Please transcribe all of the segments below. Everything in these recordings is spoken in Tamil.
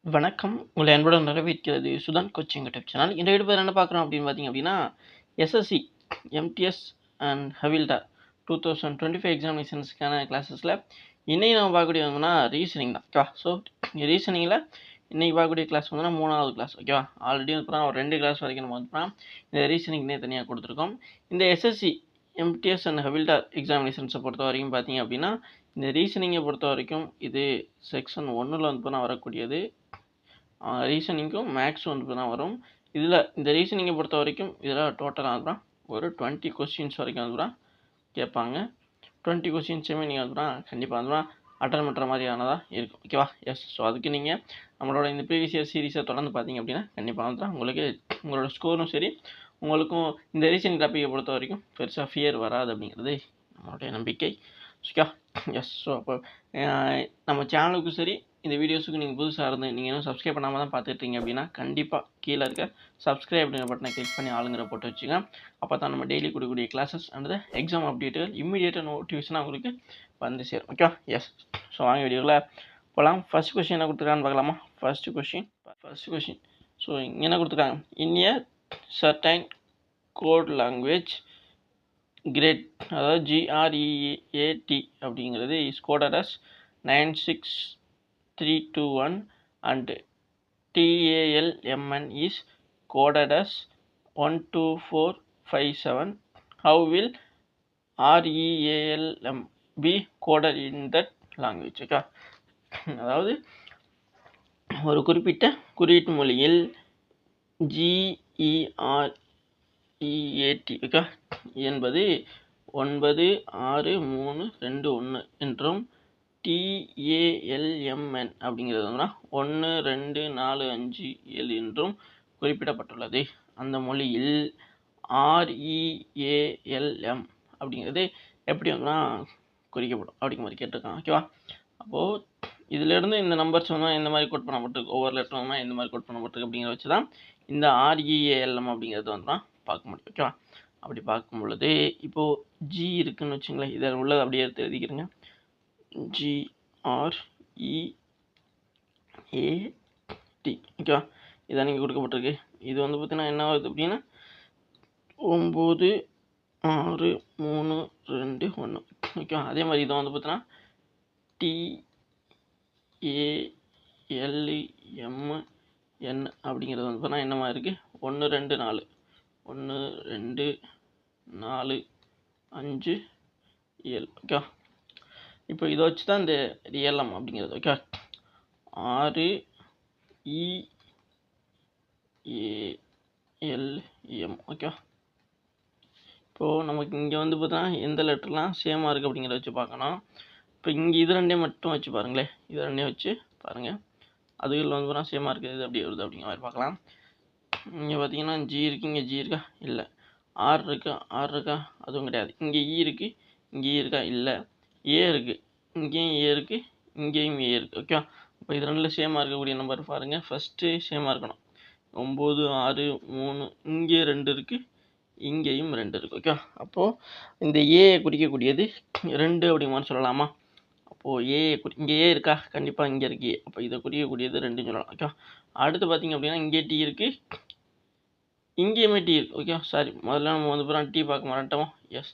வணக்கம். உங்களை அன்புடன் வரவேற்கிறது சுதான் கோச்சிங் யூடியூப் சேனல். இந்த வீடியோ என்ன பார்க்குறோம் அப்படின்னு பார்த்தீங்க அப்படின்னா, எஸ்எஸ்சி, எம்டிஎஸ் அண்ட் ஹவில்தார் 2025 எக்ஸாமினேஷன்ஸ்க்கான கிளாஸஸில் இன்னைக்கு நம்ம பார்க்கக்கூடிய வந்துன்னா ரீசனிங் தான். ஓகேவா? ஸோ ரீசனிங்கில் இன்றைக்கி பார்க்கக்கூடிய கிளாஸ் வந்துன்னா 3வது கிளாஸ். ஓகேவா? ஆல்ரெடி வந்து ஒரு 2 கிளாஸ் வரைக்கும் நம்ம வந்து இந்த ரீசனிங்னே தனியாக கொடுத்துருக்கோம். இந்த எஸ்எஸ்சி, எம்டிஎஸ் அண்ட் ஹவில்தார் எக்ஸாமினேஷன்ஸை பொறுத்த வரைக்கும் பார்த்தீங்க அப்படின்னா, இந்த ரீசனிங்கை பொறுத்த வரைக்கும் இது செக்ஷன் 1ல் வந்து வரக்கூடியது. ரீசனிங்கும் மேக்ஸும் வந்து தான் வரும். இதில் இந்த ரீசனிங்கை பொறுத்த வரைக்கும் இதில் டோட்டலாக தான் ஒரு 20 கொஸ்டின்ஸ் வரைக்கும் வந்து தான் கேட்பாங்க. 20 கொஸ்டின்ஸுமே நீங்கள் வந்து கண்டிப்பாக வந்து அட்டன் பண்ணுற மாதிரியானதாக இருக்கும். ஓகேவா? எஸ். ஸோ அதுக்கு நீங்கள் நம்மளோட இந்த ப்ரீவியஸ் இயர் சீரீஸை தொடர்ந்து பார்த்தீங்க அப்படின்னா கண்டிப்பாக வந்து உங்களுக்கு உங்களோட ஸ்கோரும் சரி, உங்களுக்கும் இந்த ரீசனிங் டாப்பிக்கை பொறுத்த வரைக்கும் பெருசாக ஃபியர் வராது அப்படிங்கிறது நம்மளுடைய நம்பிக்கை. ஓகே. எஸ். ஸோ அப்போ நம்ம சேனலுக்கும் சரி, இந்த வீடியோஸுக்கு நீங்கள் புதுசாக இருந்து நீங்கள் இன்னும் சப்ஸ்கிரைப் பண்ணாமல் தான் பார்த்துட்டீங்க அப்படின்னா கண்டிப்பாக கீழே இருக்க சப்ஸ்கிரைப் அப்படிங்கிற பட்டனை கிளிக் பண்ணி ஆளுங்கிற போட்டு வச்சுங்க. அப்போ தான் நம்ம டெய்லி கொடுக்கக்கூடிய கிளாஸஸ் அண்ட் எக்ஸாம் அப்டேட்டுகள் இம்மிடியேட்டாக நோட்டிஃபிகேஷனாக உங்களுக்கு வந்து சேரும். ஓகே. எஸ். ஸோ வாங்க வீடியோவில் போகலாம். ஃபர்ஸ்ட் கொஸ்டின் என்ன கொடுத்துருக்கான்னு பார்க்கலாமா? ஃபர்ஸ்ட் கொஸ்டின் ஸோ இங்கே என்ன கொடுத்துருக்காங்க? In a certain code language கிரேட், அதாவது GREAT அப்படிங்கிறது is coded as 96321 and TALMN is coded as 12457. How will REALM be coded in that language? Okay. அதாவது ஒரு குறிப்பிட்ட குறியீட்டு மொழியில் GEREAT ஓகே என்பது 96321 என்றும் TALMN அப்படிங்கிறது 12457 என்றும் குறிப்பிடப்பட்டுள்ளது. அந்த மொழியில் REALM அப்படிங்கிறது எப்படி குறிக்கப்படும் அப்படிங்கிற மாதிரி கேட்டிருக்காங்க. ஓகேவா? அப்போது இதிலேருந்து இந்த நம்பர்ஸ் எந்த மாதிரி கோட் பண்ணப்பட்டிருக்கு, ஒவ்வொரு லெட்டரும் எந்த மாதிரி கோட் பண்ணப்பட்டிருக்கு அப்படிங்கிற வச்சு தான் இந்த REALM அப்படிங்கிறது வந்து பார்க்க முடியும். ஓகேவா? அப்படி பார்க்கும் பொழுது இப்போது ஜி இருக்குதுன்னு வச்சுங்களேன், இதில் உள்ளது அப்படியே எடுத்து எழுதிக்கிறேங்க. GREAT ஓகேவா? இதான் நீங்கள் கொடுக்கப்பட்டிருக்கு. இது வந்து பார்த்தீங்கன்னா என்ன ஆகுது அப்படின்னா 96321. ஓகேவா? அதே மாதிரி இதை வந்து பார்த்தீங்கன்னா TALMN அப்படிங்கிறது வந்து பார்த்தீங்கன்னா என்ன மாதிரி இருக்குது? 124 5 7. ஓகே. இப்போ இதை வச்சு தான் இந்த ரியலம் அப்படிங்கிறது. ஓகே. REALM. ஓகே. இப்போது நமக்கு இங்கே வந்து பார்த்தா எந்த லெட்டர்லாம் சேமாக இருக்குது அப்படிங்கிறத வச்சு பார்க்கணும். இப்போ இங்கே இது ரெண்டையும் மட்டும் வச்சு பாருங்களேன், இது ரெண்டையும் வச்சு பாருங்கள், அதுகளில் வந்து பார்த்தா சேமாக இருக்குது, இது அப்படி வருது அப்படிங்கிற மாதிரி பார்க்கலாம். இங்கே பார்த்தீங்கன்னா ஜி இருக்குது, இங்கே ஜி இருக்கா? இல்லை. ஆர் இருக்கா? அதுவும் கிடையாது. இங்கே இ இருக்குது, இங்கே இருக்கா? இல்லை. ஏ இருக்குது, இங்கேயும் ஏ இருக்குது, இங்கேயும் ஏ இருக்குது. ஓகே. இப்போ இது ரெண்டில் சேமாக இருக்கக்கூடிய நம்பர் பாருங்கள். ஃபஸ்ட்டு சேமாக இருக்கணும். 963. இங்கே 2 இருக்குது, இங்கேயும் 2 இருக்குது. ஓகே. அப்போது இந்த ஏ குறிக்கக்கூடியது 2 அப்படிங்கிற சொல்லலாமா? அப்போது இங்கே ஏ இருக்கா? கண்டிப்பாக இங்கே இருக்கு. அப்போ இதை குறிக்கக்கூடியது 2ன்னு சொல்லலாம். ஓகே. அடுத்து பார்த்தீங்க அப்படின்னா இங்கே டி இருக்குது, இங்கேயுமே டி இருக்குது. ஓகே. சாரி, முதல்ல நம்ம வந்து அப்புறம் டி பார்க்க மாட்டோமா? எஸ்.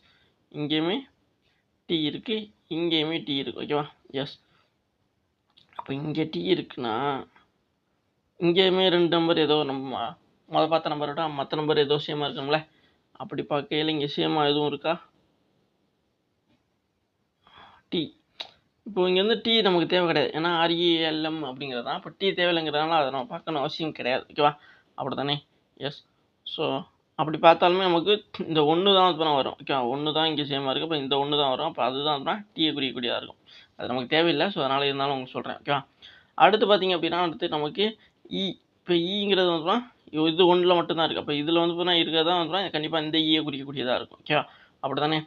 இங்கேயுமே டி இருக்குது, இங்கேயுமே டி இருக்குது. ஓகேவா? எஸ். அப்போ இங்கே டி இருக்குன்னா இங்கேயுமே 2 நம்பர் ஏதோ நம்ம முதல் பார்த்த நம்பரை விட மற்ற நம்பர் ஏதோ சேமாக இருக்குங்களே. அப்படி பார்க்கையில் இங்கே சேமாக எதுவும் இருக்கா? டி. இப்போது இங்கே வந்து டி நமக்கு தேவை கிடையாது, ஏன்னா REALM அப்படிங்கிறது தான். இப்போ டி தேவையில்லைங்கிறதுனால அதை நம்ம பார்க்கணும் அவசியம் கிடையாது. ஓகேவா? அப்படி தானே? எஸ். ஸோ அப்படி பார்த்தாலுமே நமக்கு இந்த 1 தான் இப்போ வரும். ஓகே. 1 தான் இங்கே சேமாக இருக்குது. அப்போ இந்த 1 தான் வரும். அப்போ அதுதான் டீயை குறிக்கக்கூடியதாக இருக்கும். அது நமக்கு தேவையில்லை. ஸோ அதனால் இருந்தாலும் உங்களுக்கு சொல்கிறேன். ஓகேவா? அடுத்து பார்த்தீங்க அப்படின்னா அடுத்து நமக்கு இ. இப்போ ஈங்கிறது வந்து இது 1ல் மட்டும்தான் இருக்குது. அப்போ இதில் வந்து பார்த்தீங்கன்னா இருக்கிறதா வந்து கண்டிப்பாக இந்த ஈயை குறிக்கக்கூடியதாக இருக்கும். ஓகேவா? அப்படி தானே?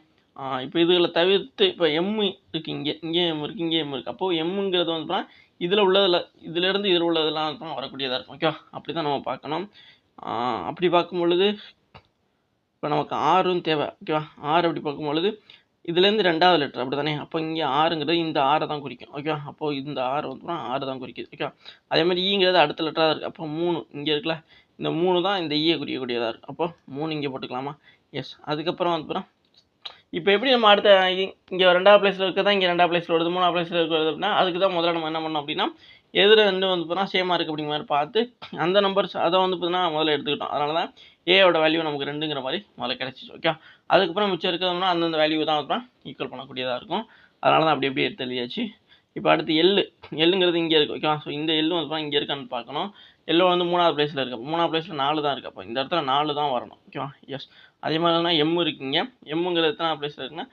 இப்போ இதுகளை தவிர்த்து இப்போ எம் இருக்குது, இங்கே எம் இருக்குது, இங்கே எம் இருக்குது. அப்போது எம்முங்கிறது வந்து இதில் உள்ளதில் இதிலேருந்து இதில் உள்ளதெல்லாம் வந்து வரக்கூடியதாக இருக்கும். ஓகேவா? அப்படி தான் நம்ம பார்க்கணும். அப்படி பார்க்கும் பொழுது இப்போ நமக்கு ஆறும் தேவை. ஓகேவா? ஆறு அப்படி பார்க்கும் பொழுது இதுலேருந்து 2வது லெட்டர் அப்படி தானே. அப்போ இங்கே ஆறுங்கிறது இந்த ஆரை தான் குறிக்கும். ஓகே, அப்போது இந்த ஆறு வந்து 6 தான் குறிக்குது. ஓகே, அதேமாதிரி ஈங்கிறது அடுத்த லெட்டராக இருக்குது. அப்போ 3 இங்கே இருக்குல்ல, இந்த 3 தான் இந்த ஈயை குறிக்கக்கூடியதாக இருக்குது. அப்போ 3 இங்கே போட்டுக்கலாமா? எஸ். அதுக்கப்புறம் வந்து இப்போ எப்படி நம்ம அடுத்த இங்கே 2வது பிளேஸில் இருக்கிறதா இங்கே 2வது பிளேஸில் வருது, 3வது பிளேஸில் இருக்கிறது அப்படின்னா அதுக்கு தான் முதல்ல நம்ம என்ன பண்ணோம் அப்படின்னா எதில் வந்து சேமாக இருக்குது அப்படிங்கிற மாதிரி பார்த்து அந்த நம்பர்ஸ் அதை வந்து முதல்ல எடுத்துக்கிட்டோம். அதனால தான் ஏயோட வேல்யூ நமக்கு 2ங்கிற மாதிரி முதல்ல கிடச்சிச்சு. ஓகே, அதுக்கப்புறம் மிச்சம் இருக்கிறதுனா அந்தந்த வேல்யூ தான் வந்து ஈக்குவல் பண்ணக்கூடியதாக இருக்கும். அதனால தான் அப்படி எடுத்து எழுதியாச்சு. இப்போ அடுத்து எல்லுங்கிறது இங்கே இருக்குது. ஓகே, ஸோ இந்த எல்லு வந்து இங்கே இருக்கான்னு பார்க்கணும். எல்லோ வந்து 3வது பிளேஸில் இருக்குது. 3வது பிளேஸில் 4 தான் இருக்குது. அப்போ இந்த இடத்துல 4 தான் வரணும். ஓகேவா? எஸ். அதே மாதிரினா எம் இருக்குங்க. எம்முங்கிறது எத்தனாவது பிளேஸில் இருக்குன்னா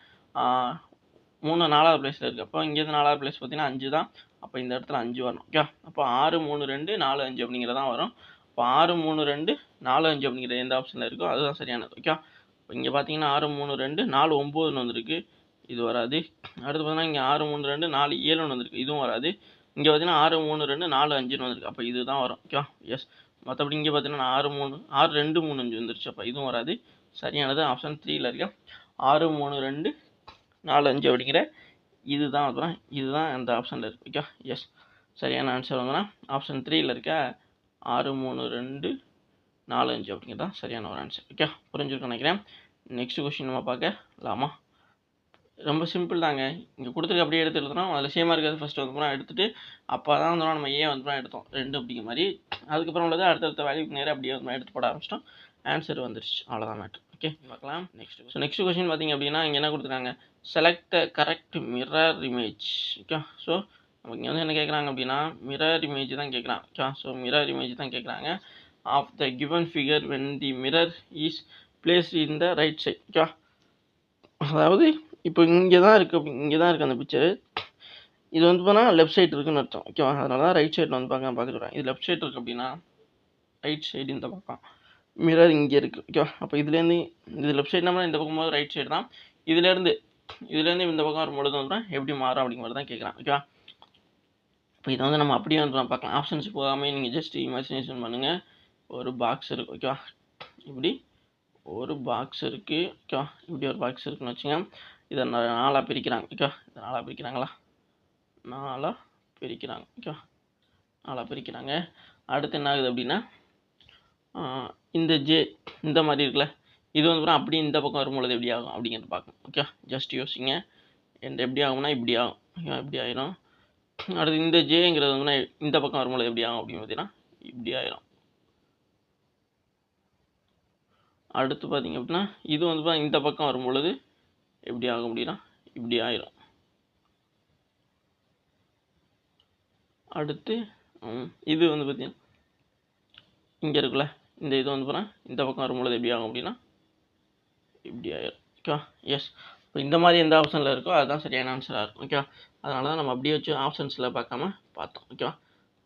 3 4வது பிளேஸில் இருக்குது. அப்போ இங்கேருந்து 4வது பிளேஸ் பார்த்தீங்கன்னா 5 தான். அப்போ இந்த இடத்துல 5 வரணும். ஓகே, அப்போ 6 3 2 4 5 அப்படிங்கிறதான் வரும். இப்போ 6 3 2 4 5 அப்படிங்கிற எந்த ஆப்ஷனில் இருக்கோ அதுதான் சரியானது. ஓகே, இப்போ இங்கே பார்த்தீங்கன்னா 6 3 2 4 9ன்னு வந்திருக்கு. இது வராது. அடுத்து பார்த்தீங்கன்னா இங்கே 6 3 2 4 7ன்னு வந்திருக்கு. இதுவும் வராது. இங்கே பார்த்தீங்கன்னா 6 3 2 4 5ன்னு வந்திருக்கு. அப்போ இது தான் வரும். Okay, yes. மற்றபடி இங்கே பார்த்தீங்கன்னா 6 2 3 5 வந்துருச்சு. அப்போ இதுவும் வராது. சரியானது ஆப்ஷன் 3ல் இருக்க 6 3 2 4 5 அப்படிங்கிற இதுதான் அந்த ஆப்ஷனில் இருக்குது. Okay, yes. சரியான ஆன்சர் வந்துன்னா ஆப்ஷன் 3ல் இருக்க 6 3 2 4 5 அப்படிங்கிறது தான் சரியான ஒரு ஆன்சர். ஓகே, புரிஞ்சுருக்குன்னு நினைக்கிறேன். நெக்ஸ்ட் கொஸ்டின் நம்ம பார்க்கலாமா? ரொம்ப சிம்பிள் தாங்க. இங்கே கொடுத்துருக்கு அப்படியே எடுத்து எழுதுறோம். அதில் சேமாக இருக்கிறது ஃபஸ்ட்டு வந்து எடுத்துகிட்டு அப்போ தான் வந்து நம்ம ஏ வந்து எடுத்தோம் 2 அப்படிங்கிற மாதிரி. அதுக்கப்புறம் உள்ளது அடுத்தடுத்த வேல்யூக்கு நேராக அப்படியே வந்து எடுத்து போட ஆரம்பிச்சிட்டோம். ஆன்சர் வந்துருச்சு. அவ்வளோதான் மேட்ரு. ஓகே, பார்க்கலாம் நெக்ஸ்ட் கொஸ்டின் பார்த்தீங்க அப்படின்னா இங்கே என்ன கொடுத்துருக்காங்க, select the correct mirror image. Okay, so நமக்கு இங்கே வந்து என்ன கேட்குறாங்க அப்படின்னா மிரர் இமேஜ் தான் கேட்குறாங்க. ஓகே, ஸோ மிரர் இமேஜ் தான் கேட்குறாங்க. Of the given figure when the mirror is placed in the right side. Okay, அதாவது இப்போ இங்கே தான் இருக்குது அந்த பிக்சரு. இது வந்து பார்த்தா லெஃப்ட் சைடு இருக்குன்னு அர்த்தம். ஓகேவா? அதனால தான் ரைட் சைடில் வந்து பார்த்துக்கிறேன். இது லெஃப்ட் சைடு இருக்குது அப்படின்னா ரைட் சைடு இந்த பக்கம், மிரர் இங்கே இருக்குது. ஓகேவா? அப்போ இதுலேருந்து இது லெஃப்ட் சைடுனா இந்த பக்கம் போது ரைட் சைடு தான். இதுலேருந்து இந்த பக்கம் வரும்பொழுது வந்து எப்படி மாறும் அப்படிங்கிறது தான் கேட்குறான். ஓகேவா? இப்போ இதை வந்து நம்ம அப்படியே வந்து பார்க்கலாம். ஆப்ஷன்ஸ் போகாமல் நீங்கள் ஜஸ்ட் இமேஜினேஷன் பண்ணுங்கள். ஒரு பாக்ஸ் இருக்குது. ஓகேவா? இப்படி ஒரு பாக்ஸ் இருக்குது. ஓகேவா? இப்படி ஒரு பாக்ஸ் இருக்குன்னு வச்சுங்க. இதை 4ஆக பிரிக்கிறாங்க. ஓகேவா? இதை 4ஆக பிரிக்கிறாங்களா? 4ஆக பிரிக்கிறாங்க. ஓகேவா? 4ஆக பிரிக்கிறாங்க. அடுத்து என்ன ஆகுது அப்படின்னா இந்த ஜே இந்த மாதிரி இருக்குல்ல, இது வந்து அப்படியே இந்த பக்கம் வரும்பொழுது எப்படி ஆகும் அப்படிங்கிறது பார்க்கணும். ஓகே, ஜஸ்ட் யோசிங்க. எப்படி ஆகும்னா இப்படி ஆகும். இப்படி ஆயிரும். அடுத்து இந்த ஜேங்கிறது வந்து இந்த பக்கம் வரும்பொழுது எப்படி ஆகும் அப்படின்னு பார்த்தீங்கன்னா இப்படி ஆயிரும். அடுத்து பார்த்தீங்க அப்படின்னா இது வந்து இந்த பக்கம் வரும்பொழுது எப்படி ஆகும் அப்படின்னா இப்படி ஆயிரும். அடுத்து இது வந்து பார்த்தீங்கன்னா இங்கே இருக்குல்ல, இந்த இது வந்து பார்த்தா இந்த பக்கம் வரும்பொழுது எப்படி ஆகும் அப்படின்னா இப்படி ஆயிரும். ஓகேவா? எஸ். இப்போ இந்த மாதிரி எந்த ஆப்ஷனில் இருக்கோ அதுதான் சரியான ஆன்சராக இருக்கும். ஓகேவா? அதனால தான் நம்ம அப்படியே வச்சு ஆப்ஷன்ஸில் பார்க்காம பார்த்தோம். ஓகேவா?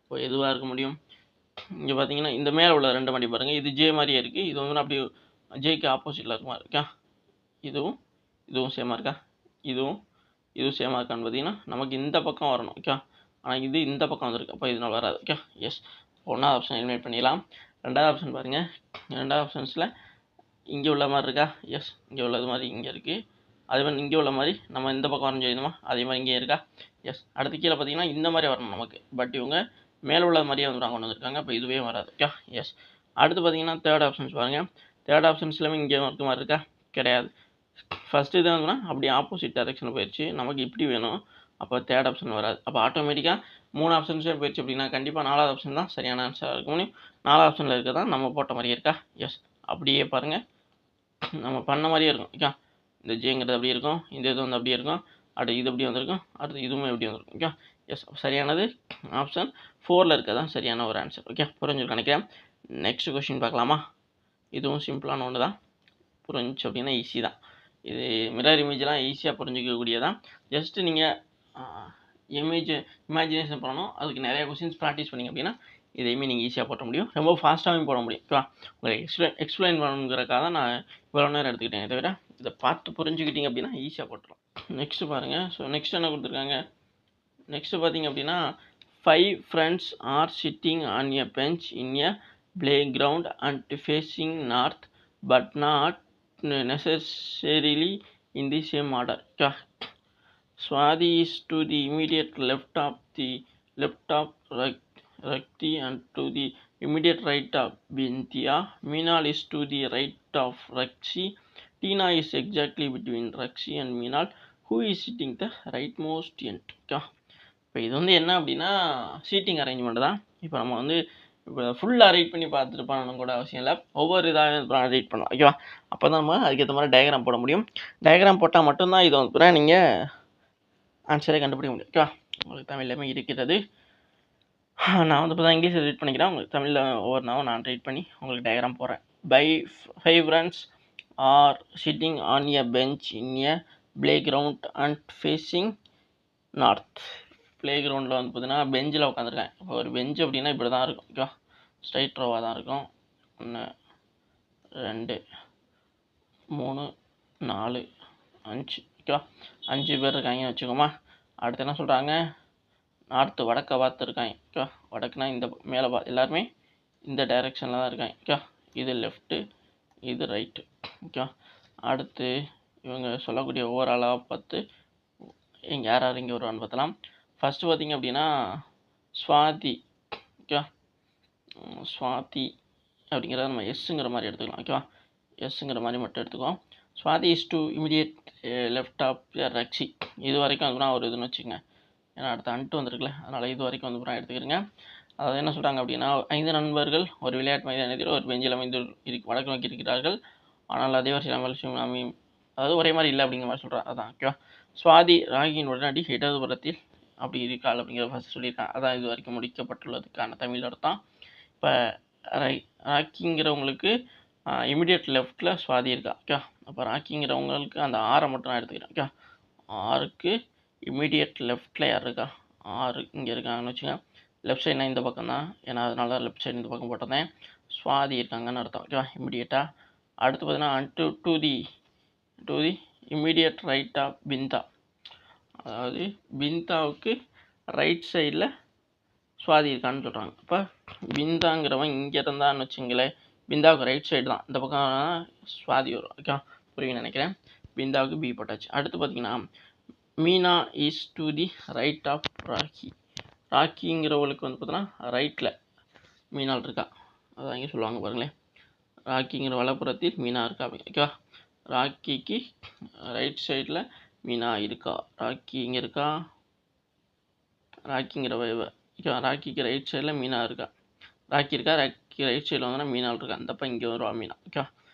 இப்போ எதுவாக இருக்க முடியும்? இங்கே பார்த்தீங்கன்னா இந்த மேலே உள்ள 2 மாதிரி பாருங்கள். இது ஜே மாதிரியே இருக்குது. இது வந்து அப்படியே ஜேக்கு ஆப்போசிட்டில் இருக்குமா இருக்கா? இதுவும் சேமாக இருக்கா? இதுவும் சேமாக இருக்கான்னு பார்த்தீங்கன்னா நமக்கு இந்த பக்கம் வரணும். ஓகே, ஆனால் இது இந்த பக்கம் வந்துருக்கு. அப்போ இதனால் வராது. Okay, yes. 1வது ஆப்ஷன் எலிமினேட் பண்ணிடலாம். 2வது ஆப்ஷன் பாருங்கள். 2வது ஆப்ஷன்ஸில் இங்கே உள்ள மாதிரி இருக்கா? எஸ், இங்கே உள்ளது மாதிரி இங்கே இருக்குது. அதே மாதிரி இங்கே உள்ள மாதிரி நம்ம இந்த பக்கம் வரைஞ்சி எழுதுமா? அதே மாதிரி இங்கே இருக்கா? எஸ். அடுத்து கீழே பார்த்தீங்கன்னா இந்த மாதிரி வரணும் நமக்கு. பட் இவங்க மேலே உள்ள மாதிரியே வந்து கொண்டு வந்திருக்காங்க. அப்போ இதுவே வராது. Okay, yes. அடுத்து பார்த்தீங்கன்னா 3rd ஆப்ஷன்ஸ் பாருங்கள். 3rd ஆப்ஷன்ஸ் எல்லாமே இங்கே இருக்க மாதிரி இருக்கா? கிடையாது. ஃபஸ்ட்டு இது வந்துன்னா அப்படி ஆப்போசிட் டைரெக்ஷனில் போயிடுச்சு. நமக்கு இப்படி வேணும். அப்போ 3rd ஆப்ஷன் வராது. அப்போ ஆட்டோமேட்டிக்காக 3 ஆப்ஷன்ஸே போயிடுச்சு அப்படின்னா கண்டிப்பாக 4வது ஆப்ஷன் தான் சரியான ஆன்சராக இருக்க முடியும். 4வது ஆப்ஷனில் இருக்க தான் நம்ம போட்ட மாதிரியே இருக்கா? எஸ். அப்படியே பாருங்கள், நம்ம பண்ண மாதிரியே இருக்கும். ஓகே, இந்த ஜேங்கிறது அப்படியே இருக்கும். இந்த இது வந்து அப்படியே இருக்கும். அடுத்து இது எப்படி வந்திருக்கும். அடுத்து இதுவுமே எப்படி வந்திருக்கும். Okay, yes. சரியானது ஆப்ஷன் 4ல் இருக்க தான் சரியான ஒரு ஆன்சர். ஓகே, புரிஞ்சுருக்கு நினைக்கிறேன். நெக்ஸ்ட் கொஸ்டின் பார்க்கலாமா? இதுவும் சிம்பிளான ஒன்று தான். புரிஞ்சு அப்படின்னா ஈஸி தான். இது மிரர் இமேஜெலாம் ஈஸியாக புரிஞ்சிக்கக்கூடியதான். ஜஸ்ட்டு நீங்கள் இமேஜினேஷன் பண்ணணும். அதுக்கு நிறைய கொஸ்டின்ஸ் ப்ராக்டிஸ் பண்ணிங்க அப்படின்னா இதையுமே நீங்கள் ஈஸியாக போட முடியும். ரொம்ப ஃபாஸ்ட்டாகவும் போட முடியும். ஓகேவா? உங்களுக்கு எக்ஸ்பிளைன் பண்ணணுங்கிறக்காக தான் நான் இவ்வளோ நேரம் எடுத்துக்கிட்டேன். தவிர இதை பார்த்து புரிஞ்சுக்கிட்டீங்க அப்படின்னா ஈஸியாக போட்டுரும். நெக்ஸ்ட்டு பாருங்கள். ஸோ நெக்ஸ்ட் என்ன கொடுத்துருக்காங்க? நெக்ஸ்ட்டு பார்த்தீங்க அப்படின்னா 5 friends are sitting on a bench in a playground and facing north but not necessarily in the same order. Okay. Swati is to the immediate left of Rakti and to the immediate right of Bintia. Meenal is to the right of Rakshi. Tina is exactly between Rakshi and Meenal. Who is sitting the rightmost end? Okay. இப்போ இது வந்து என்ன அப்படின்னா சீட்டிங் அரேஞ்ச்மெண்ட் தான். இப்போ நம்ம வந்து இப்போ ஃபுல்லாக ரீட் பண்ணி பார்த்துட்டு பண்ணணும் கூட அவசியம் இல்லை. ஒவ்வொரு இதாக ரீட் பண்ணலாம். ஓகேவா? அப்போ தான் நம்ம அதுக்கேற்ற மாதிரி டயக்ராம் போட முடியும். டயக்ராம் போட்டால் மட்டும்தான் இது வந்து நீங்கள் ஆன்சரே கண்டுபிடிக்க முடியும். ஓகேவா? உங்களுக்கு தமிழ்லையுமே இருக்கிறது. நான் வந்து இப்போ தான் இங்கிலீஷில் ரீட் பண்ணிக்கிறேன். உங்களுக்கு தமிழில் ஒவ்வொரு நாளும் நான் ரீட் பண்ணி உங்களுக்கு டயக்ராம் போடுறேன். By 5 friends are sitting on a bench in a playground and facing north. Play கிரவுண்டில் வந்து பார்த்தீங்கன்னா பெஞ்சில் உட்காந்துருக்கேன். இப்போ ஒரு பெஞ்சு அப்படின்னா இப்படி தான் இருக்கும். ஓகேவா? ஸ்ட்ரைட் ரோவாக தான் இருக்கும். 1 2 3 4 5. ஓகேவா? 5 பேர் இருக்காங்கன்னு வச்சுக்கோமா. அடுத்து என்ன சொல்கிறாங்க? நார்த்து வடக்கை பார்த்து இருக்காங்க. ஓகேவா? வடக்குனா இந்த மேலே எல்லாருமே இந்த டைரெக்ஷனில் தான் இருக்காங்க. ஓகேவா? இது லெஃப்ட்டு, இது ரைட்டு. ஓகேவா? அடுத்து இவங்க சொல்லக்கூடிய ஓவராலாக பார்த்து இங்கே யார் யார் இங்கே வருவான்னு பார்த்தலாம். ஃபஸ்ட்டு பார்த்திங்க அப்படின்னா ஸ்வாதி. ஓகேவா? ஸ்வாதி அப்படிங்கிறத நம்ம எஸ்ஸுங்கிற மாதிரி எடுத்துக்கலாம். ஓகேவா? எஸ்ஸுங்கிற மாதிரி மட்டும் எடுத்துக்குவோம். Swati is to immediate left of Rakshi. இது வரைக்கும் வந்து ஒரு இதுன்னு வச்சுக்கோங்க. ஏன்னா அடுத்து அன்ட்டு வந்துருக்குல்ல, அதனால் இது வரைக்கும் வந்து எடுத்துக்கிறேங்க. அதாவது என்ன சொல்கிறாங்க அப்படின்னா 5 நண்பர்கள் ஒரு விளையாட்டு மைதானத்தில் ஒரு பெஞ்சில் அமைந்து வடக்கு நோக்கி இருக்கிறார்கள். ஆனால் அதே வருஷம் அதாவது ஒரே மாதிரி இல்லை அப்படிங்கிற மாதிரி சொல்கிறான். அதான். ஓகேவா? ஸ்வாதி ராகியின் உடனடி இடதுபுறத்தில் அப்படி இருக்காள் அப்படிங்கிற ஃபஸ்ட் சொல்லியிருக்கான். அதான் இது வரைக்கும் முடிக்கப்பட்டுள்ளதுக்கான தமிழ் அர்த்தம். இப்போ ராக்கிங்கிறவங்களுக்கு இமிடியேட் லெஃப்டில் ஸ்வாதி இருக்கா. ஓகே. அப்போ ராக்கிங்கிறவங்களுக்கு அந்த ஆரை மட்டும் நான் எடுத்துக்கிறேன். ஓகே. ஆருக்கு இமிடியேட் லெஃப்டில் யார் இருக்கா? 6 இங்கே இருக்காங்கன்னு வச்சுக்கோங்க. லெஃப்ட் சைட்னா இந்த பக்கம் தான், ஏன்னா அதனால தான் லெஃப்ட் சைடு இந்த பக்கம் போட்டிருந்தேன். ஸ்வாதி இருக்காங்கன்னு அர்த்தம். ஓகேவா? இமிடியேட்டாக. அடுத்து பார்த்தீங்கன்னா to the immediate right of Binda. அதாவது பிந்தாவுக்கு ரைட் சைடில் ஸ்வாதி இருக்கான்னு சொல்கிறாங்க. அப்போ பிந்தாங்கிறவன் இங்கே இருந்தான்னு வச்சுங்களேன், பிந்தாவுக்கு ரைட் சைடு தான், இந்த பக்கம் ஸ்வாதி வரும். ஓகே, புரியுன்னு நினைக்கிறேன். பிந்தாவுக்கு பி போட்டாச்சு. அடுத்து பார்த்தீங்கன்னா Meena is to the right of Rocky. ராக்கிங்கிறவளுக்கு வந்து பார்த்தோன்னா ரைட்டில் மீனால் இருக்கா, அதான் இங்கே சொல்லுவாங்க பாருங்களேன். ராக்கிங்கிற வலப்புறத்தில் மீனா இருக்கா. ஓகேவா? ராக்கிக்கு ரைட் சைடில் மீனா இருக்கா. ராக்கி இங்கே இருக்கா. ராக்கிங்கிற ஓகேவா? ராக்கிக்கு ரைட் சைடில் மீனா இருக்கா. ராக்கி இருக்கா. ராக்கி ரைட் சைடில் வந்தோன்னா மீனால் இருக்கா. அந்தப்போ இங்கே வருவா மீனா. ஓகேவா?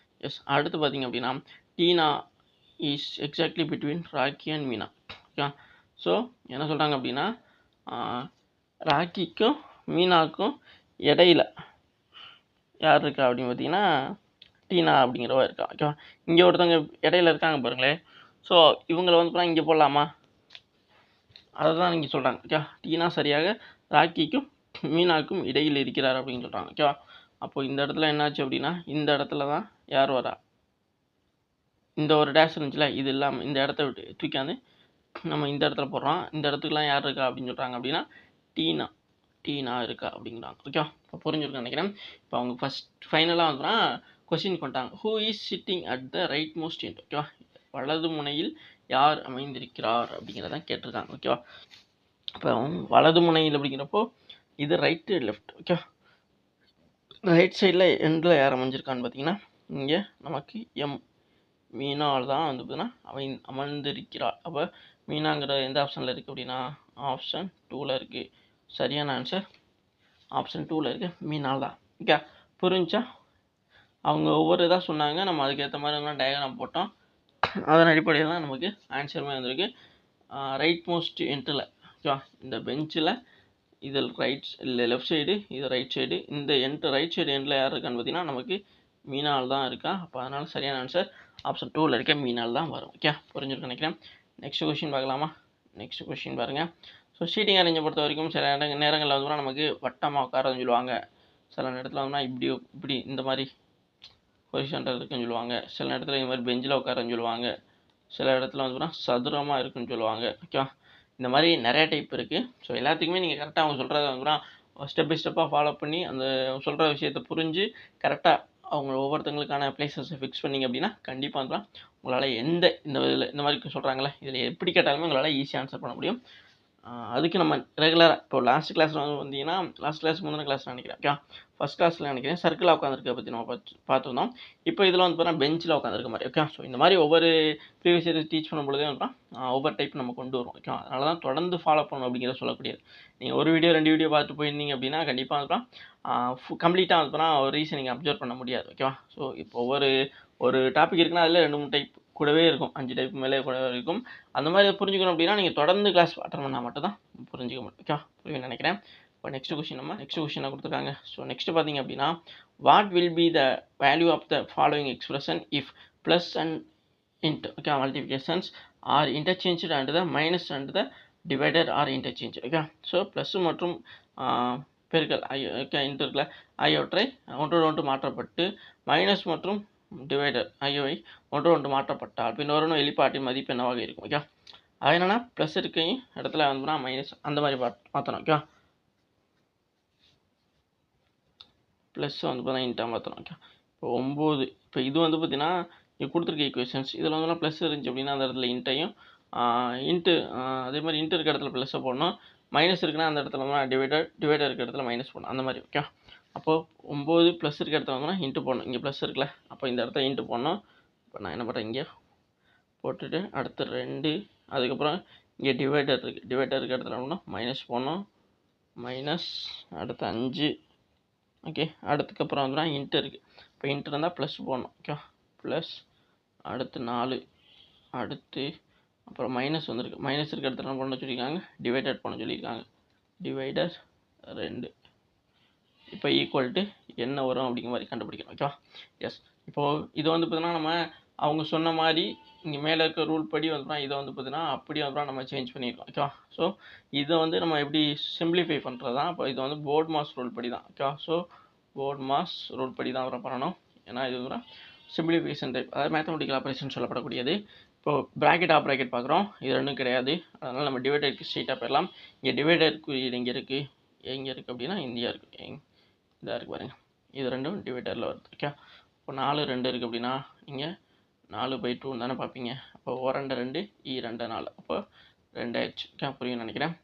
எஸ். அடுத்து பார்த்திங்க அப்படின்னா Tina is exactly between Rocky and Meena. ஓகேவா? ஸோ என்ன சொல்கிறாங்க அப்படின்னா ராக்கிக்கும் மீனாவுக்கும் இடையில யார் இருக்கா அப்படின்னு பார்த்தீங்கன்னா டீனா அப்படிங்கிறவ இருக்கா. ஓகேவா? இங்கே ஒருத்தவங்க இடையில இருக்காங்க பாருங்களேன். ஸோ இவங்களை வந்து பார்த்தா இங்கே போடலாமா, அதை தான் நீங்கள் சொல்கிறாங்க. ஓகேவா? டீனா சரியாக ராக்கிக்கும் மீனாவுக்கும் இடையில் இருக்கிறார் அப்படின்னு சொல்கிறாங்க. ஓகேவா? அப்போ இந்த இடத்துல என்னாச்சு அப்படின்னா இந்த இடத்துல தான் யார் வரா, இந்த ஒரு டேஷ் இருந்துச்சுல, இது இல்லாமல் இந்த இடத்த விட்டு தூக்காந்து நம்ம இந்த இடத்துல போடுறோம். இந்த இடத்துக்குலாம் யார் இருக்கா அப்படின்னு சொல்கிறாங்க அப்படின்னா டீனா இருக்கா அப்படிங்கிறாங்க. ஓகேவா? இப்போ புரிஞ்சுருக்கேன் நினைக்கிறேன். இப்போ அவங்க ஃபைனலாக வந்துன்னா கொஸ்டின் கொண்டாங்க. Who is sitting at the right most end. ஓகேவா? வலது முனையில் யார் அமைந்திருக்கிறார் அப்படிங்கிறதான் கேட்டிருக்காங்க. ஓகேவா? இப்போ வலது முனையில் அப்படிங்கிறப்போ இது ரைட்டு லெஃப்ட். ஓகே. ரைட் சைடில் எண்டில் யார் அமைஞ்சிருக்கான்னு பார்த்தீங்கன்னா இங்கே நமக்கு மீனால் தான் வந்து பார்த்தீங்கன்னா அமர்ந்திருக்கிறாள். அப்போ மீனாங்கிற எந்த ஆப்ஷனில் இருக்குது அப்படின்னா ஆப்ஷன் 2ல் இருக்குது. சரியான ஆன்சர் ஆப்ஷன் 2ல் இருக்குது, மீனால் தான். ஓகே, புரிஞ்சா? அவங்க ஒவ்வொரு இதாக சொன்னாங்க, நம்ம அதுக்கேற்ற மாதிரி டயக்ராம் போட்டோம். அதன் அடிப்படையில் தான் நமக்கு ஆன்சருமே வந்திருக்கு. ரைட் மோஸ்ட் எண்டில். ஓகேவா? இந்த பெஞ்சில் இது லெஃப்ட் சைடு, இது ரைட் சைடு. இந்த ரைட் சைடு எண்டில் யார் இருக்கான்னு பார்த்தீங்கன்னா நமக்கு மீனால் தான் இருக்கா. அப்போ அதனால் சரியான ஆன்சர் ஆப்ஷன் 2ல் இருக்க மீனால் தான் வரும். ஓகே, புரிஞ்சுருக்கு நினைக்கிறேன். நெக்ஸ்ட் கொஸ்டின் பார்க்கலாமா? நெக்ஸ்ட் கொஸ்டின் பாருங்கள். ஸோ சீட்டிங் அரேஞ்சை பொறுத்த வரைக்கும் சில நேரங்களில் வந்து நமக்கு வட்டமாக உட்காரன்னு சொல்லுவாங்க. சில நேரத்தில் வந்து இப்படி இந்த மாதிரி பொசிஷன் இருக்குன்னு சொல்லுவாங்க. சில நேரத்தில் இந்த மாதிரி பெஞ்சில் உட்காரன்னு சொல்லுவாங்க. சில இடத்துல வந்து சதுரமாக இருக்குன்னு சொல்லுவாங்க. ஓகேவா? இந்த மாதிரி நிறைய டைப் இருக்குது. ஸோ எல்லாத்துக்குமே நீங்கள் கரெக்டாக அவங்க சொல்கிறத வந்து ஸ்டெப் பை ஸ்டெப்பாக ஃபாலோ பண்ணி அந்த சொல்கிற விஷயத்தை புரிஞ்சு கரெக்டாக அவங்க ஒவ்வொருத்தங்களுக்கான பிளேசஸை ஃபிக்ஸ் பண்ணிங்க அப்படின்னா கண்டிப்பாக வந்து உங்களால் இந்த இதில் இந்த மாதிரி சொல்கிறாங்களே இதில் எப்படி கேட்டாலுமே உங்களால் ஈஸியாக ஆன்சர் பண்ண முடியும். அதுக்கு நம்ம ரெகுலராக இப்போ லாஸ்ட் கிளாஸில் வந்தீங்கன்னா லாஸ்ட் கிளாஸ் முந்தின கிளாஸ் நினைக்கிறேன் ஓகே, ஃபஸ்ட் கிளாஸில் நினைக்கிறேன் சர்க்கிளாக உட்காந்துருக்க பற்றி நம்ம பார்த்துருந்தோம். இப்போ இதில் வந்து பார்த்தீங்கன்னா பெஞ்சில் உட்காந்துருக்க மாதிரி ஓகே. ஸோ இந்த மாதிரி ஒவ்வொரு ப்ரீவியஸ் இயர் டீச் பண்ணும்பொழுதே வந்து ஒவ்வொரு டைப் நம்ம கொண்டு வரும் ஓகே. அதனால தான் தொடர்ந்து ஃபாலோ பண்ணணும் அப்படிங்கிறத சொல்லக்கூடியது. நீங்கள் ஒரு வீடியோ 2 வீடியோ பார்த்துட்டு போயிருந்தீங்க அப்படின்னா கண்டிப்பாக வந்து கம்ப்ளீட்டாக வந்து ஒரு ரீசன் நீங்கள் அப்சர்வ் பண்ண முடியாது ஓகேவா. ஸோ இப்போ ஒரு டாபிக் இருக்குன்னா அதில் 2-3 டைப் கூடவே இருக்கும், 5 டைப் மேலே கூடவே இருக்கும். அந்த மாதிரி புரிஞ்சுக்கணும் அப்படின்னா நீங்கள் தொடர்ந்து கிளாஸ் அட்டன் பண்ணால் மட்டும் தான் புரிஞ்சுக்க முடியும் ஓகே. புரியுன்னு நினைக்கிறேன். இப்போ நெக்ஸ்ட் கொஸ்டினாக கொடுத்துருக்காங்க. ஸோ நெக்ஸ்ட் பார்த்தீங்க அப்படின்னா what will be the value of the following expression if plus and int okay multiplications are interchanged and the minus and the divided are interchanged okay. So plus மற்றும் பெருக்கல் okay இன்டர்ல ஆகியவற்றை ஒன்றோடு மாற்றப்பட்டு மைனஸ் மற்றும் டிவைடர் ஆகியவை ஒன்றோடு மாற்றப்பட்டால் பின்வரும் வெளிப்பாட்டின் மதிப்பு என்னவாக இருக்கும் ஓகே. அது என்னன்னா ப்ளஸ் இருக்கையும் இடத்துல வந்து மைனஸ் அந்த மாதிரி மாற்றணும் ஓகே. ப்ளஸ் வந்து பார்த்தா இன்ட்டாக மாற்றணும் ஓகே. இப்போ 9 இப்போ இது வந்து பார்த்தீங்கன்னா இது கொடுத்துருக்க ஈக்குவேஷன்ஸ் இதில் வந்து ப்ளஸ் இருந்துச்சு அப்படின்னா அந்த இடத்துல இன்ட்டையும் அதே மாதிரி இன்ட்டு இருக்க இடத்துல ப்ளஸ்ஸை போடணும், மைனஸ் இருக்குன்னா அந்த இடத்துல டிவைடர் இருக்க இடத்துல மைனஸ் போடணும் அந்த மாதிரி ஓகே. அப்போது 9 ப்ளஸ் இருக்க இடத்துல வந்து இன்ட்டு போடணும், இங்கே ப்ளஸ் இருக்குல்ல அப்போ இந்த இடத்துல இன்ட்டு போடணும். இப்போ நான் என்ன பண்ணுறேன் இங்கே போட்டுட்டு அடுத்து 2 அதுக்கப்புறம் இங்கே டிவைடர் இருக்க இடத்துல வந்து மைனஸ் போடணும், மைனஸ் அடுத்து 5 ஓகே. அடுத்துக்கப்புறம் வந்து இன்ட்டு இருக்குது, இப்போ இன்ட்டு இருந்தால் ப்ளஸ் போடணும் ஓகே. ப்ளஸ் அடுத்து 4 அடுத்து அப்புறம் மைனஸ் வந்துருக்கு, மைனஸ் இருக்க இடத்துல என்ன பண்ண சொல்லியிருக்காங்க டிவைடட் பண்ண சொல்லியிருக்காங்க, டிவைடர் 2 இப்போ ஈக்குவல் டு என்ன வரும் அப்படிங்கிற மாதிரி கண்டுபிடிக்கணும் ஓகேவா. எஸ் இப்போது இது வந்து பார்த்தீங்கன்னா நம்ம அவங்க சொன்ன மாதிரி இங்கே மேலே இருக்க ரூல் படி வந்து இதை வந்து பார்த்தீங்கன்னா அப்படியே வந்து நம்ம சேஞ்ச் பண்ணியிருக்கோம் ஓகேவா. ஸோ இதை வந்து நம்ம எப்படி சிம்பிளிஃபை பண்ணுறது தான் இப்போ இது வந்து போர்ட் மாஸ் ரூல் படி தான் ஓகேவா. ஸோ போர்ட் மாஸ் ரூல் படி தான் வர பண்ணணும், ஏன்னா இது வந்து சிம்பிளிஃபிகேஷன் டைப் அதாவது மேத்தமெட்டிக்கல் ஆப்ரேஷன் சொல்லப்படக்கூடியது. இப்போது ப்ராக்கெட் ஆஃப் ப்ராக்கெட் பார்க்குறோம், இது ரெண்டும் கிடையாது, அதனால் நம்ம டிவைடருக்கு ஸ்ட்ரெயிட்டாக போயிடலாம். இங்கே டிவைடருக்கு இங்கே இருக்குது, எங்கே இருக்குது அப்படின்னா இந்தியா இருக்குது, இதாக இருக்குது பாருங்கள், இது ரெண்டும் டிவைடரில் வருது ஓகே. இப்போ 4 2 இருக்குது அப்படின்னா இங்கே 4/2 தானே பார்ப்பீங்க. அப்போ 2 2 4 அப்போ 2 ஆயிடுச்சு ஓகே. புரியும்னு நினைக்கிறேன்.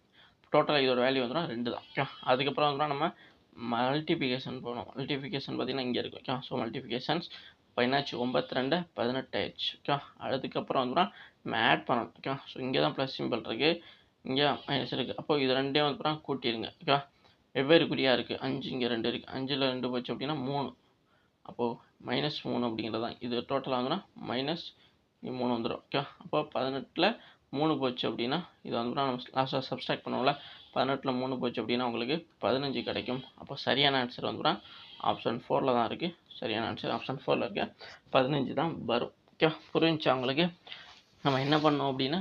டோட்டலாக இதோட வேல்யூ வந்துடும் 2 தான் ஓகே. அதுக்கப்புறம் வந்து நம்ம மல்டிபிகேஷன் போகணும், மல்டிபிகேஷன் பார்த்திங்கன்னா இங்கே இருக்குது ஓகே. ஸோ மல்டிபிகேஷன்ஸ் இப்போ என்னாச்சு 9 2 18 ஆயிடுச்சு ஓகே. அதுக்கப்புறம் வந்து நம்ம ஆட் பண்ணணும் ஓகே. ஸோ இங்கே தான் ப்ளஸ் சிம்பிள் இருக்குது, இங்கே மைனஸ் இருக்குது, அப்போ இது ரெண்டையும் வந்து கூட்டிடுங்க ஓகே. வெவ்வேறு குறியாக இருக்குது, 5 இங்கே 2 இருக்குது, 5ல் 2 போச்சு அப்படின்னா 3, அப்போது -3 அப்படிங்கிறது தான் இது. டோட்டலாக வந்துன்னா மைனஸ் 3 வந்துடும் ஓகே. அப்போ 18ல் 3 போச்சு அப்படின்னா இது வந்து நம்ம லாஸ்ட்டாக சப்ஸ்ட்ராக்ட் பண்ணுவோம்ல, 18ல் 3 போச்சு அப்படின்னா உங்களுக்கு 15 கிடைக்கும். அப்போ சரியான ஆன்சர் வந்து ஆப்ஷன் 4ல் தான் இருக்குது. சரியான ஆன்சர் ஆப்ஷன் 4ல் இருக்குது, 15 தான் வரும் ஓகே. புரிஞ்சா உங்களுக்கு? நம்ம என்ன பண்ணோம் அப்படின்னா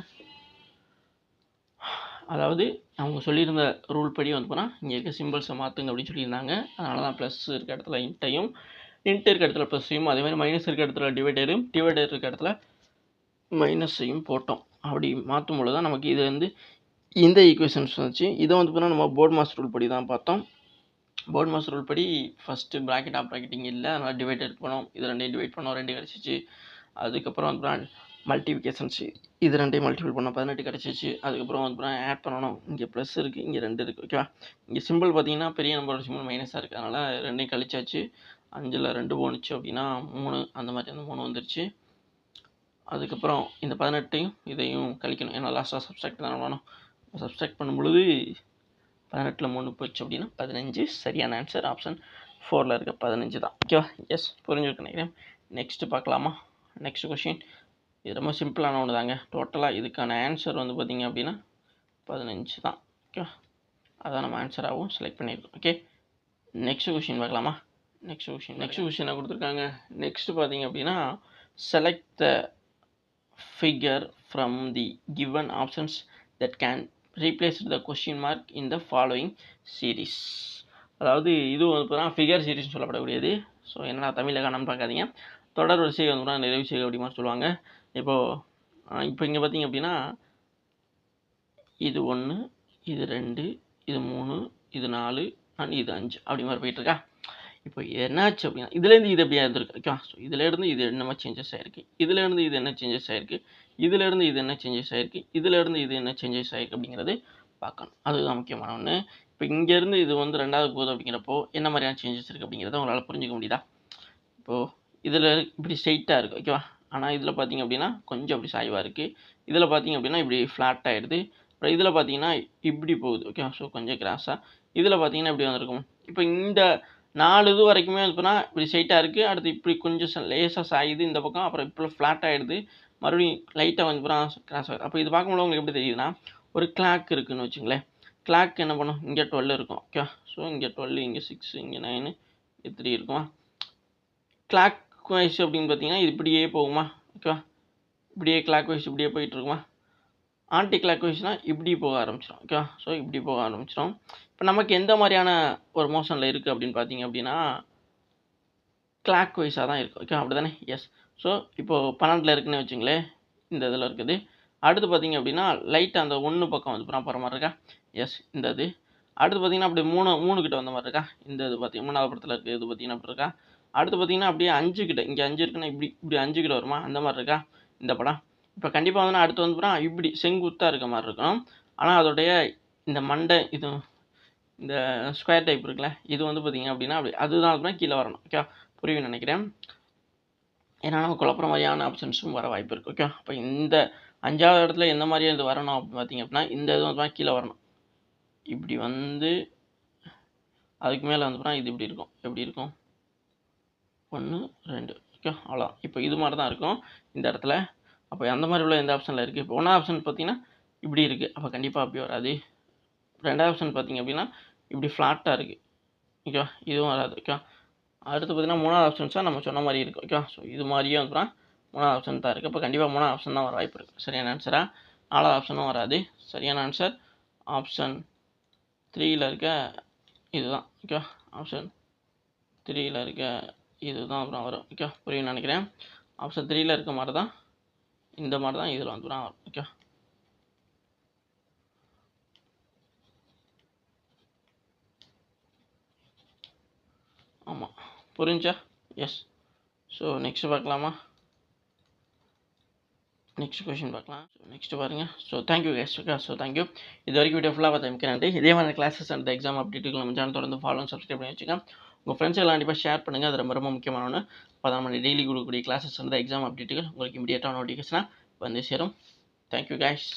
அதாவது அவங்க சொல்லியிருந்த ரூல் படி வந்து போனால் இங்கே இருக்க சிம்பிள்ஸை மாற்றுங்க அப்படின்னு சொல்லியிருந்தாங்க. அதனால தான் ப்ளஸ் இருக்க இடத்துல இன்ட்டையும், இன்ட்டு இருக்க இடத்துல ப்ளஸ்ஸையும், அதேமாதிரி மைனஸ் இருக்க இடத்துல டிவைடரும், டிவைடர் இருக்க இடத்துல மைனஸையும் போட்டோம். அப்படி மாற்றும் பொழுது தான் நமக்கு இது வந்து இந்த ஈக்குவேஷன்ஸ் வந்துச்சு. இதை வந்து போனால் நம்ம போர்ட் மாஸ் ரூல் படி தான் பார்த்தோம். போர்ட் மாஸ் ரூல் படி ஃபஸ்ட்டு ப்ராக்கெட் ஆஃப் ப்ராக்கெட்டிங் இல்லை, அதனால் டிவைடட் பண்ணோம், இது ரெண்டையும் டிவைட் பண்ணோம், 2 கிடச்சிச்சு. அதுக்கப்புறம் வந்து மல்டிபிகேஷன்ஸ் இது ரெண்டையும் மல்டிபிள் பண்ணோம், 18 கிடச்சிச்சு. அதுக்கப்புறம் வந்து ஆட் பண்ணணும், இங்கே ப்ளஸ் இருக்குது, இங்கே 2 இருக்குது ஓகேவா. இங்கே சிம்பிள் பார்த்தீங்கன்னா பெரிய நம்பரோட சிம்பிள் மைனஸாக இருக்குது, அதனால் ரெண்டையும் கழிச்சாச்சு. 5ல் 2 போணுச்சு அப்படின்னா 3, அந்த மாதிரி வந்து 3 வந்துருச்சு. அதுக்கப்புறம் இந்த 18ஐயும் இதையும் கழிக்கணும், ஏன்னா லாஸ்ட்டாக சப்ஸ்ட்ராக்ட் தானே பண்ணணும். சப்ஸ்ட்ராக்ட் பண்ணும்பொழுது 18ல் 3 போச்சு அப்படின்னா 15. சரியான ஆன்சர் ஆப்ஷன் 4ல் இருக்க 15 தான் ஓகேவா. எஸ் புரிஞ்சுருக்கு நினைக்கிறேன். நெக்ஸ்ட்டு பார்க்கலாமா? நெக்ஸ்ட் கொஷின் இது ரொம்ப சிம்பிளான ஒன்று தாங்க. டோட்டலாக இதுக்கான ஆன்சர் வந்து பார்த்திங்க அப்படின்னா 15 தான் ஓகே. அதான் நம்ம ஆன்சராகவும் செலக்ட் பண்ணியிருக்கோம் ஓகே. நெக்ஸ்ட் கொஷின் பார்க்கலாமா? நெக்ஸ்ட் கொஷினை கொடுத்துருக்காங்க. நெக்ஸ்ட்டு பார்த்திங்க அப்படின்னா select the figure from the given options that can replace the question mark in the following series. அதாவது இது வந்து ஃபிகர் சீரீஸ்னு சொல்லப்படக்கூடியது. ஸோ என்னடா தமிழில் காணாமல் பார்க்காதீங்க, தொடர் வரிசை வந்து நிறைவு செய்ய அப்படிமா சொல்லுவாங்க. இப்போ இங்கே பார்த்திங்க அப்படின்னா இது 1 இது 2 இது 3 இது 4 அண்ட் இது 5 அப்படி மாதிரி போயிட்டுருக்கா. இப்போ என்னாச்சு அப்படின்னா இதுலேருந்து இது எப்படியா இருந்திருக்கு ஓகேவா. ஸோ இதுலேருந்து இது என்னமா சேஞ்சஸ் ஆயிருக்கு, இதுலேருந்து இது என்ன சேஞ்சஸ் ஆயிருக்கு, இதுலேருந்து இது என்ன சேஞ்சஸ் ஆயிருக்கு, இதுலேருந்து இது என்ன சேஞ்சஸ் ஆயிருக்கு அப்படிங்கிறது பார்க்கணும். அதுதான் முக்கியமான ஒன்று. இப்போ இங்கேருந்து இது வந்து ரெண்டாவது போகுது அப்படிங்கிறப்போ என்ன மாதிரியான சேஞ்சஸ் இருக்குது அப்படிங்கிறத உங்களால் புரிஞ்சுக்க முடியுதா. இப்போது இதில் இப்படி ஸ்ட்ரெயிட்டாக இருக்குது ஓகேவா. ஆனால் இதில் பார்த்தீங்க அப்படின்னா கொஞ்சம் அப்படி சாய்வாக இருக்குது. இதில் பார்த்தீங்க அப்படின்னா இப்படி ஃப்ளாட் ஆகிடுது. அப்புறம் இதில் பார்த்தீங்கன்னா இப்படி போகுது ஓகேவா. ஸோ கொஞ்சம் கிராஸாக. இதில் பார்த்தீங்கன்னா இப்படி வந்திருக்கும். இப்போ இந்த 4 இது வரைக்குமே இப்போனா இப்படி ஸ்ட்ரெயிட்டாக இருக்குது. அடுத்து இப்படி கொஞ்சம் லேசாக சாயுது இந்த பக்கம். அப்புறம் இப்போ ஃப்ளாட் ஆகிடுது. மறுபடியும் லைட்டாக வந்து அப்புறம் கிராஸ் ஆகுது. அப்போ இது பார்க்கும்போது உங்களுக்கு எப்படி தெரியுதுன்னா ஒரு கிளாக் இருக்குதுன்னு வச்சுங்களேன். கிளாக் என்ன பண்ணும், இங்கே 12 இருக்கும் ஓகே. ஸோ இங்கே 12, இங்கே 6, இங்கே 9, இங்கே 3 இருக்குமா. கிளாக் வைஸ் அப்படின்னு பார்த்தீங்கன்னா இது இப்படியே போகுமா ஓகேவா. இப்படியே கிளாக் வைஸ் இப்படியே போயிட்டு இருக்குமா. ஆன்டி கிளாக் வைஸ்னால் இப்படி போக ஆரம்பிச்சிடும் ஓகேவா. ஸோ இப்படி போக ஆரம்பிச்சிடும். இப்போ நமக்கு எந்த மாதிரியான ஒரு மோஷனில் இருக்குது அப்படின்னு பார்த்தீங்க அப்படின்னா கிளாக் வைஸாக தான் இருக்குது ஓகே. அப்படி தானே. எஸ். ஸோ இப்போது 12 இருக்குன்னு வச்சுங்களேன். இந்த இதில் இருக்குது. அடுத்து பார்த்தீங்க அப்படின்னா லைட்டாக அந்த 1 பக்கம் வந்து போகிற மாதிரி இருக்கா. எஸ். இந்த இது அடுத்து பார்த்தீங்கன்னா அப்படியே 3 கிட்ட வந்த மாதிரி இருக்கா. இந்த இது பார்த்தீங்கன்னா 3வது படத்தில் இருக்குது. இது பார்த்தீங்கன்னா அப்படி இருக்கா. அடுத்து பார்த்தீங்கன்னா அப்படியே 5 கிட்ட, இங்கே 5 இருக்குன்னா இப்படி 5 கிட்ட வருமா அந்த மாதிரி இருக்கா இந்த படம். இப்போ கண்டிப்பாக வந்து அடுத்து வந்து போனால் இப்படி செங்குத்தாக இருக்க மாதிரி இருக்கும். ஆனால் அதோடைய இந்த மண்டை இது இந்த ஸ்கொயர் டைப் இருக்குல்ல இது வந்து பார்த்தீங்க அப்படின்னா அப்படி அதுதான் அப்படின்னா கீழே வரணும் ஓகே. புரியும்னு நினைக்கிறேன். ஏன்னா நம்ம குழப்பற மாதிரியான ஆப்ஷன்ஸும் வர வாய்ப்பு இருக்குது ஓகே. அப்போ இந்த 5வது இடத்துல எந்த மாதிரியும் இது வரணும் அப்படின்னு பார்த்தீங்க அப்படின்னா இந்த இது வந்து கீழே வரணும். இப்படி வந்து அதுக்கு மேலே வந்து போனால் இது இப்படி இருக்கும். எப்படி இருக்கும் 1 2 ஓகே அவ்வளோதான். இப்போ இது மாதிரி தான் இருக்கும் இந்த இடத்துல. அப்போ அந்த மாதிரி உள்ள எந்த ஆப்ஷனில் இருக்குது. இப்போ 1வது ஆப்ஷன் பார்த்தீங்கன்னா இப்படி இருக்குது. அப்போ கண்டிப்பாக அப்படி வராது. 2வது ஆப்ஷன் பார்த்தீங்க அப்படின்னா இப்படி ஃப்ளாட்டாக இருக்குது ஓகேவா. இதுவும் வராது ஓகே. அடுத்து பார்த்தீங்கன்னா 3வது ஆப்ஷன்ஸாக நம்ம சொன்ன மாதிரி இருக்குது ஓகே. ஸோ இது மாதிரியே வந்து 3வது ஆப்ஷன் தான் இருக்குது. அப்போ கண்டிப்பாக 3வது ஆப்ஷன் தான் வர வாய்ப்பு இருக்குது. சரியான ஆன்சராக 4வது ஆப்ஷனும் வராது. சரியான ஆன்சர் ஆப்ஷன் 3ல் இருக்க இதுதான் ஓகே. ஆப்ஷன் 3ல் இருக்க இதுதான் அப்புறம் வரும் ஓகே. புரியும்னு நினைக்கிறேன். ஆப்ஷன் 3ல் இருக்க மாதிரி தான் இந்த மாதிரி தான் இதில் வந்து வரும் ஓகே. ஆமாம் புரிஞ்சா. எஸ். ஸோ நெக்ஸ்ட் பார்க்கலாமா. நெக்ஸ்ட் கொஷின் பார்க்கலாம். ஸோ நெக்ஸ்ட் பாருங்கள். So thank you case okay. So thank you. இது வரைக்கும் வீடியோ ஃபுல்லாக பார்த்து மிக்க நன்றி. இதே மாதிரி கிளாஸஸ் அண்ட் எக்ஸாம் அப்டேட்டுகள் நம்ம சேனல் தொடர்ந்து ஃபாலோ சப்ஸ்கிரைப் பண்ணி வச்சுக்கோங்க. உங்கள் ஃப்ரெண்ட்ஸ் எல்லாம் கண்டிப்பாக ஷேர் பண்ணுங்கள். அது ரொம்ப ரொம்ப முக்கியமான ஒன்று. அப்போ தான் நம்ம டெய்லி கொடுக்கக்கூடிய கிளாஸஸ் அண்ட் எக்ஸாம் அப்டேட்டுகள் உங்களுக்கு இமீடியட்டாக நோட்டிஃபிகேஷனாக வந்து சேரும். Thank you guys.